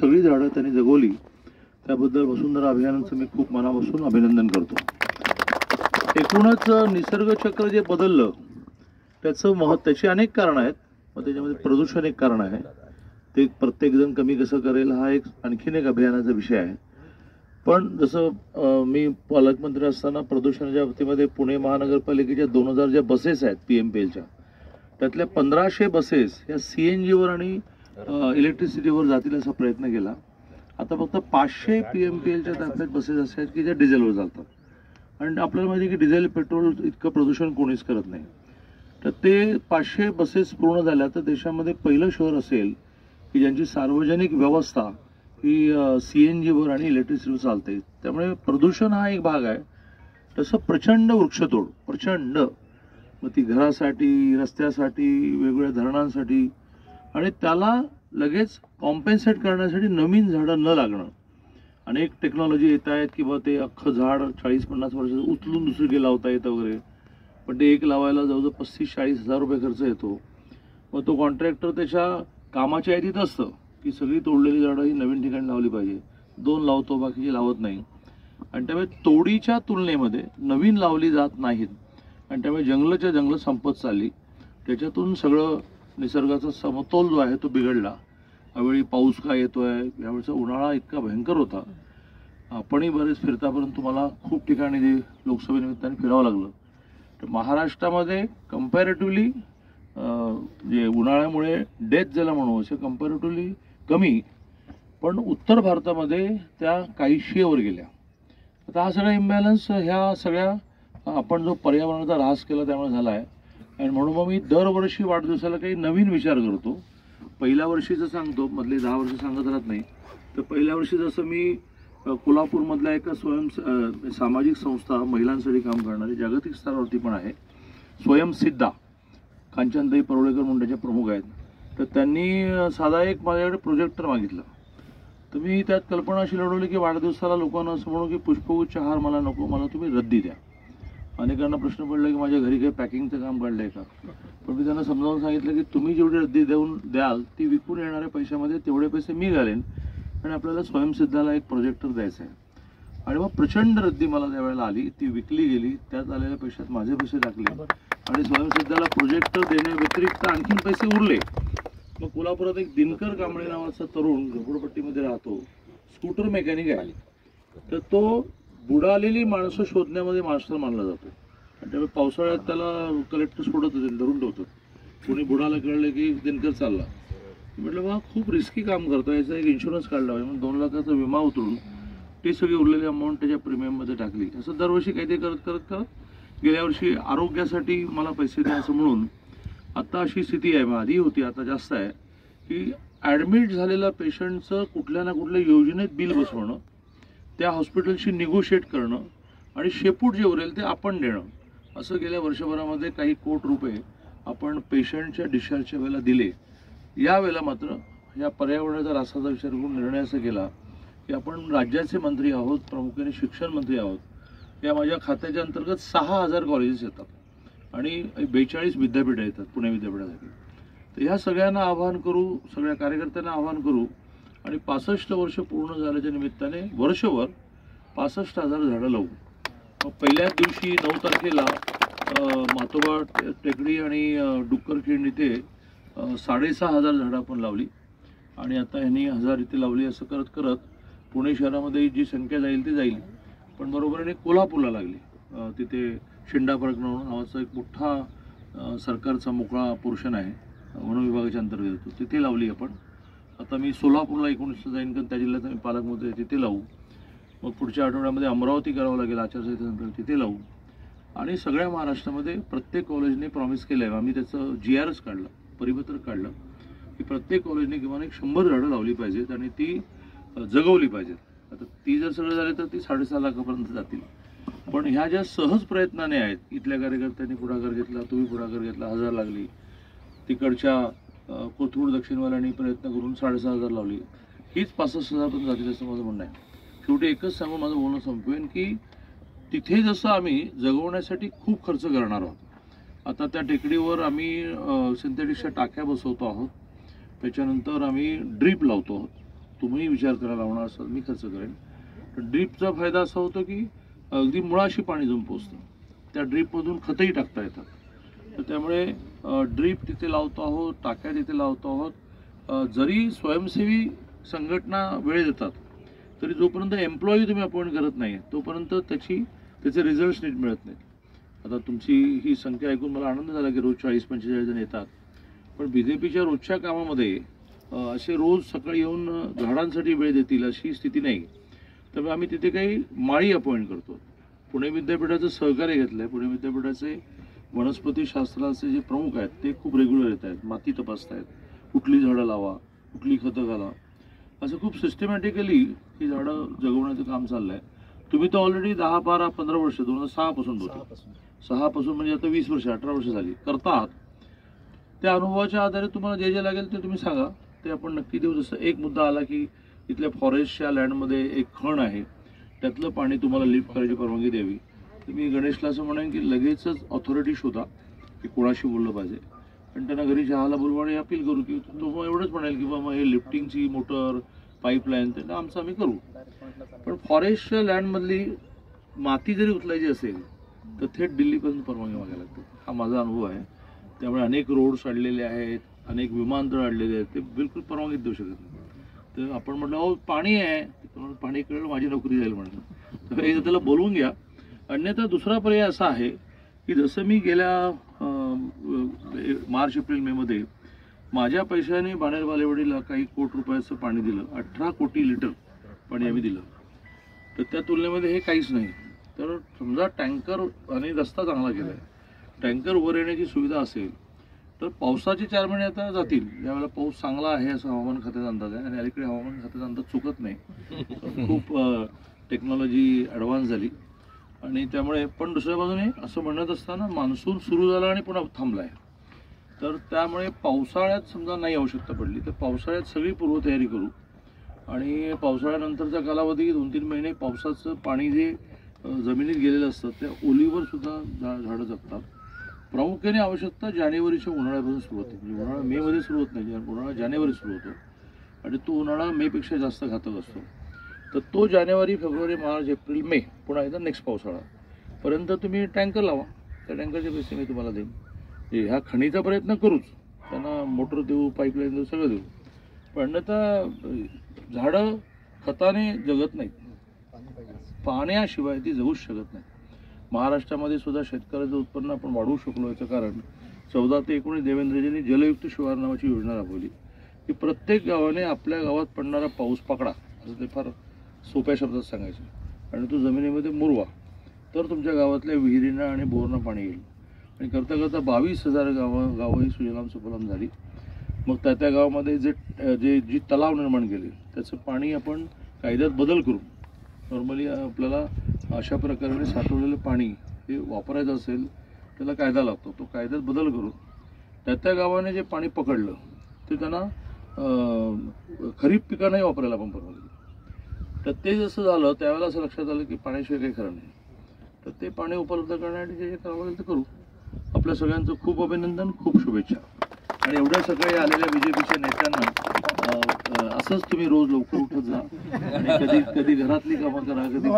सगळी झाडं त्यांनी जगवली, त्याबद्दल वसुंधरा अभियानाचं मी खूप मनापासून अभिनंदन करतो. एकूणच निसर्ग चक्र जे बदललं त्याची अनेक कारणं आहेत. मग त्याच्यामध्ये प्रदूषण एक कारण आहे. ते प्रत्येकजण कमी कसं करेल हा एक आणखीन एक अभियानाचा विषय आहे. पण जसं मी पालकमंत्री असताना प्रदूषणाच्या बाबतीमध्ये पुणे महानगरपालिकेच्या 2000 ज्या बसेस आहेत PMPLच्या, त्यातल्या 1500 बसेस या CNGवर आणि इलेक्ट्रिसिटीवर जातील असा प्रयत्न केला. आता फक्त 500 PMPLच्या ताफ्यात बसेस अशा आहेत की ज्या डिझेलवर चालतात. आणि आपल्याला माहिती आहे की डिझेल पेट्रोल इतकं प्रदूषण कोणीच करत नाही. तर ते 500 बसेस पूर्ण झाल्या तर देशामध्ये पहिलं शहर असेल की ज्यांची सार्वजनिक व्यवस्था ही CNGवर आणि इलेक्ट्रिसिटीवर चालते. त्यामुळे प्रदूषण हा एक भाग आहे. तसं प्रचंड वृक्षतोड, प्रचंड, मग ती घरासाठी, रस्त्यासाठी, वेगवेगळ्या धरणांसाठी, आणि त्याला लगेच कॉम्पेन्सेट करण्यासाठी नवीन झाडं न लागणं. अनेक टेक्नॉलॉजी येत आहेत किंवा ते अख्खं झाड 40-50 वर्षाचं उचलून दुसरीकडे लावता येतं वगैरे, पण ते एक लावायला जवळजवळ 35-40 हजार रुपये खर्च येतो. मग तो कॉन्ट्रॅक्टर त्याच्या कामाच्या यादीत असतं की सगळी तोडलेली झाडं ही नवीन ठिकाणी लावली पाहिजे, 2 लावतो बाकीची लावत नाही. आणि त्यामुळे तोडीच्या तुलनेमध्ये नवीन लावली जात नाहीत आणि त्यामुळे जंगल संपत चालली. त्याच्यातून सगळं निसर्गाचा समतोल जो आहे तो बिघडला. यावेळी पाऊस काय येतोय, यावेळीचा उन्हाळा इतका भयंकर होता. आपणही बरेच फिरता, परंतु मला खूप ठिकाणी लोकसभेनिमित्ताने फिरावं लागलं. तर महाराष्ट्रामध्ये कम्पॅरेटिव्हली जे उन्हाळ्यामुळे डेथ ज्याला म्हणू असे कम्पॅरेटिव्हली कमी, पण उत्तर भारतामध्ये त्या काहीशीवर गेल्या. आता हा सगळा इम्बॅलन्स ह्या सगळ्या आपण जो पर्यावरणाचा ऱ्हास केला त्यामुळे झाला आहे. आणि म्हणून मग मी दरवर्षी वाढदिवसाला काही नवीन विचार करतो. पहिल्या वर्षीचं सांगतो, मधले 10 वर्ष सांगत राहत नाही. तर पहिल्या वर्षी जसं मी कोल्हापूरमधल्या एका सामाजिक संस्था महिलांसाठी काम करणारी जागतिक स्तरावरती पण आहे, स्वयंसिद्धा, कांचनताई परुळेकर म्हणून त्याच्या प्रमुख आहेत. तर त्यांनी साधा एक माझ्याकडे प्रोजेक्टर मागितला. तर मी त्यात कल्पना अशी लढवली की वाढदिवसाला लोकांना असं म्हणू की पुष्पगुच्छ हार मला नको, मला तुम्ही रद्दी द्या. अनेकांना प्रश्न पडला की माझ्या घरी काही पॅकिंगचं काम काढलंय का. पण मी त्यांना समजावून सांगितलं की तुम्ही जेवढी रद्दी द्याल ती विकून येणाऱ्या पैशामध्ये तेवढे पैसे मी घालेन आणि आपल्याला स्वयंसिद्धाला एक प्रोजेक्टर द्यायचं आहे. आणि मग प्रचंड रद्दी मला त्यावेळेला आली, ती विकली गेली. त्यात आलेल्या पैशात माझे पैसे टाकले आणि स्वयंसिद्धाला प्रोजेक्टर देण्याव्यतिरिक्त आणखीन पैसे उरले. मग कोल्हापुरात एक दिनकर कांबळे नावाचा तरुण झोपडपट्टीमध्ये राहतो, स्कूटर मेकॅनिक आहे. तर तो बुडालेली माणसं शोधण्यामध्ये मास्टर मानला जातो. आणि त्यामुळे पावसाळ्यात त्याला कलेक्टर सोडत होते, धरून ठेवतात. कोणी बुडाला कळलं की दिनकर चालला. म्हटलं बा खूप रिस्की काम करतो, याचा एक इन्शुरन्स काढला पाहिजे. म्हणून 2 लाखाचा विमा उतरून ती सगळी उरलेली अमाऊंट त्याच्या प्रीमियममध्ये टाकली. असं दरवर्षी काहीतरी करत गेल्या वर्षी आरोग्यासाठी मला पैसे द्या असं म्हणून आता अशी स्थिती आहे, आधी होती आता जास्त आहे, की ॲडमिट झालेल्या पेशंटचं कुठल्या ना कुठल्या योजनेत बिल बसवणं, त्या हॉस्पिटलशी निगोशिएट करणं आणि शेपूट जे उरेल ते आपण देणं, असं गेल्या वर्षभरामध्ये काही कोटी रुपये आपण पेशंटच्या डिस्चार्जच्या वेळेला दिले. यावेळेला मात्र या पर्यावरणाचा रासाचा विचार करून निर्णय असा केला की आपण राज्याचे मंत्री आहोत, प्रामुख्याने शिक्षण मंत्री आहोत. या माझ्या खात्याच्या अंतर्गत 6000 कॉलेजेस येतात आणि 42 विद्यापीठं येतात पुणे विद्यापीठासाठी. तर ह्या सगळ्यांना आवाहन करू, सगळ्या कार्यकर्त्यांना आवाहन करू आणि 65 वर्ष पूर्ण झाल्याच्या निमित्ताने वर्षभर 65,000 झाडं लावू. मग पहिल्याच दिवशी 9 तारखेला मातोबा टेकडी आणि डुक्करखिंड इथे 6,500 झाडं आपण लावली आणि आता ह्यांनी 1000 इथे लावली. असं करत करत पुणे शहरामध्ये जी संख्या जाईल ती जाईल. पण बरोबरीने कोल्हापूरला लागली, तिथे शेंडा पार्क नावाचा एक मोठा सरकारचा मोकळा पोर्शन आहे, वन विभागाच्या अंतर्गत येतो, तिथे लावली आपण. आता मी सोलापूरला 19 जाईन, कारण त्या जिल्ह्यात मी पालकमंत्री आहे, तिथे लावू. मग पुढच्या आठवड्यामध्ये अमरावती करावं लागेल आचारसंहितेनंतर, तिथे लावू. आणि सगळ्या महाराष्ट्रामध्ये प्रत्येक कॉलेजने प्रॉमिस केलं आहे, आम्ही त्याचं GRS काढलं, परिपत्रक काढलं की प्रत्येक कॉलेजने किमान 100 झाडं लावली पाहिजेत आणि ती जगवली पाहिजेत. आता ती जर सगळं झाले तर ती 6.5 लाखापर्यंत जातील. पण ह्या ज्या सहज प्रयत्नाने आहेत, इथल्या कार्यकर्त्यांनी पुढाकार घेतला, तुम्ही पुढाकार घेतला, 1000 लागली. तिकडच्या कोथरूड दक्षिणवाल्यांनी प्रयत्न करून 6,500 लावली. हीच 65,000 पण जातील असं माझं म्हणणं आहे. शेवटी एकच सांगून माझं बोलणं संपवेन की तिथे जसं आम्ही जगवण्यासाठी खूप खर्च करणार आहोत. आता त्या टेकडीवर आम्ही सिंथेटिक्सच्या टाक्या बसवतो आहोत, त्याच्यानंतर आम्ही ड्रीप लावतो आहोत. तुम्ही विचार करायला लावणार असाल मी खर्च करेन. पण ड्रीपचा फायदा असा होतो की अगदी मुळाशी पाणी जाऊन पोचतं. त्या ड्रीपमधून खतही टाकता येतात. तर त्यामुळे ड्रीप तिथे लावतो आहोत, टाक्या तिथे लावतो आहोत. जरी स्वयंसेवी संघटना वेळ देतात तरी जोपर्यंत एम्प्लॉई तुम्ही अपॉइंट करत नाही तोपर्यंत त्याचे रिझल्ट नीट मिळत नाहीत. आता तुमची ही संख्या ऐकून मला आनंद झाला की रोज 40-45 जण येतात. पण BJPच्या रोजच्या कामामध्ये असे रोज सकाळी येऊन झाडांसाठी वेळ देतील अशी स्थिती नाही. त्यामुळे आम्ही तिथे काही माळी अपॉइंट करतो. पुणे विद्यापीठाचं सहकार्य घेतलं आहे. पुणे विद्यापीठाचे वनस्पती शास्त्राचे जे प्रमुख आहेत ते खूप रेग्युलर येत आहेत, माती तपासत आहेत, कुठली झाडं लावा, कुठली खतं घाला, असं खूप सिस्टमॅटिकली ही झाडं जगवण्याचं काम चाललं आहे. तुम्ही तर ऑलरेडी 10, 12, 15 वर्ष 2006 पासून होते. 6 पासून म्हणजे आता 20 वर्ष 18 वर्ष झाली करता आहात. त्या अनुभवाच्या आधारे तुम्हाला जे जे लागेल ते तुम्ही सांगा, ते आपण नक्की देऊ. जसं एक मुद्दा आला की इथल्या फॉरेस्टच्या लँडमध्ये एक खण आहे, त्यातलं पाणी तुम्हाला लिफ्ट करायची परवानगी द्यावी. तर मी गणेशला असं म्हणेन की लगेचच ऑथॉरिटी शोधा की कोणाशी बोललं पाहिजे आणि त्यांना घरी चहाला बोलवा आणि अपील करू की तो मग एवढंच म्हणेल की बाबा हे लिफ्टिंगची मोटर पाईपलाईन त्यांना आमचं आम्ही करू. पण फॉरेस्टच्या लँडमधली माती जरी उचलायची असेल तर थेट दिल्लीपासून परवानगी मागायला लागते. हा माझा अनुभव आहे. त्यामुळे अनेक रोड्स अडलेले आहेत, अनेक विमानतळ अडलेले आहेत, ते बिलकुल परवानगी देऊ शकत नाही. तर आपण म्हटलं अहो पाणी आहे, पाणी कळलं माझी नोकरी जाईल म्हणून, तर एकदा त्याला बोलवून घ्या. अन्यथा दुसरा पर्याय असा आहे की जसं मी गेल्या मार्च-एप्रिल मेमध्ये माझ्या पैशाने बाणेर बालेवाडीला काही कोटी रुपयाचं पाणी दिलं. 18 कोटी लिटर पाणी आम्ही दिलं. तर त्या तुलनेमध्ये हे काहीच नाही. तर समजा टँकर आणि रस्ता चांगला केला आहे, टँकर वर येण्याची सुविधा असेल तर पावसाचे 4 महिने आता जातील. ज्यावेळेला पाऊस चांगला आहे असं हवामान खात्याचा अंदाज आहे आणि अलीकडे हवामान खात्याचा अंदाज चुकत नाही. खूप टेक्नॉलॉजी ॲडव्हान्स झाली आणि त्यामुळे. पण दुसऱ्या बाजूने असं म्हणत असताना मान्सून सुरू झाला आणि पुन्हा थांबला आहे. तर त्यामुळे पावसाळ्यात समजा नाही आवश्यकता पडली तर पावसाळ्यात सगळी पूर्वतयारी करू आणि पावसाळ्यानंतरचा कालावधी 2-3 महिने पावसाचं पाणी जे जमिनीत गेलेलं असतं त्या ओलीवर सुद्धा झाडं जगतात. प्रामुख्याने आवश्यकता जानेवारीच्या उन्हाळ्यापासून सुरू होते. म्हणजे उन्हाळा मेमध्ये सुरू होत नाही, उन्हाळा जानेवारी सुरू होतो आणि तो उन्हाळा मेपेक्षा जास्त घातक असतो. तर तो जानेवारी, फेब्रुवारी, मार्च, एप्रिल, मे पुन्हा एकदा नेक्स्ट पावसाळापर्यंत तुम्ही टँकर लावा. त्या टँकरचे पैसे मी तुम्हाला देईन. ह्या खणीचा प्रयत्न करूच, त्यांना मोटर देऊ, पाईपलाईन देऊ, सगळं देऊ. पण आता झाडं खताने जगत नाहीत, पाण्याशिवाय ती जगूच शकत नाही. महाराष्ट्रामध्ये सुद्धा शेतकऱ्याचं उत्पन्न आपण वाढवू शकलो याचं कारण 14 ते 19 देवेंद्रजींनी जलयुक्त शिवार नावाची योजना राबवली की प्रत्येक गावाने आपल्या गावात पडणारा पाऊस पकडा, असं ते फार सोप्या शब्दात सांगायचं, आणि तो जमिनीमध्ये मुरवा, तर तुमच्या गावातल्या विहिरींना आणि बोरना पाणी येईल. आणि करता करता 22,000 गावं ही सुजलाम सुफलाम झाली. मग त्या गावामध्ये जी तलाव निर्माण केले त्याचं पाणी आपण कायद्यात बदल करू. नॉर्मली आपल्याला अशा प्रकारे साठवलेलं पाणी हे वापरायचं असेल त्याला कायदा लागतो, तो कायद्यात बदल करू. त्या गावाने जे पाणी पकडलं ते त्यांना खरीप पिकांनाही वापरायला आपण परवानगी. तर ते जसं झालं त्यावेळेला असं लक्षात आलं की पाण्याशिवाय काही खरं नाही. तर ते पाणी उपलब्ध करण्यासाठी जे करावं लागेल ते करू. आपल्या सगळ्यांचं खूप अभिनंदन, खूप शुभेच्छा. आणि एवढ्या सकाळी आलेल्या BJPच्या नेत्यांना असंच तुम्ही रोज लवकर उठत जा आणि कधी घरातली कामं करा, कधी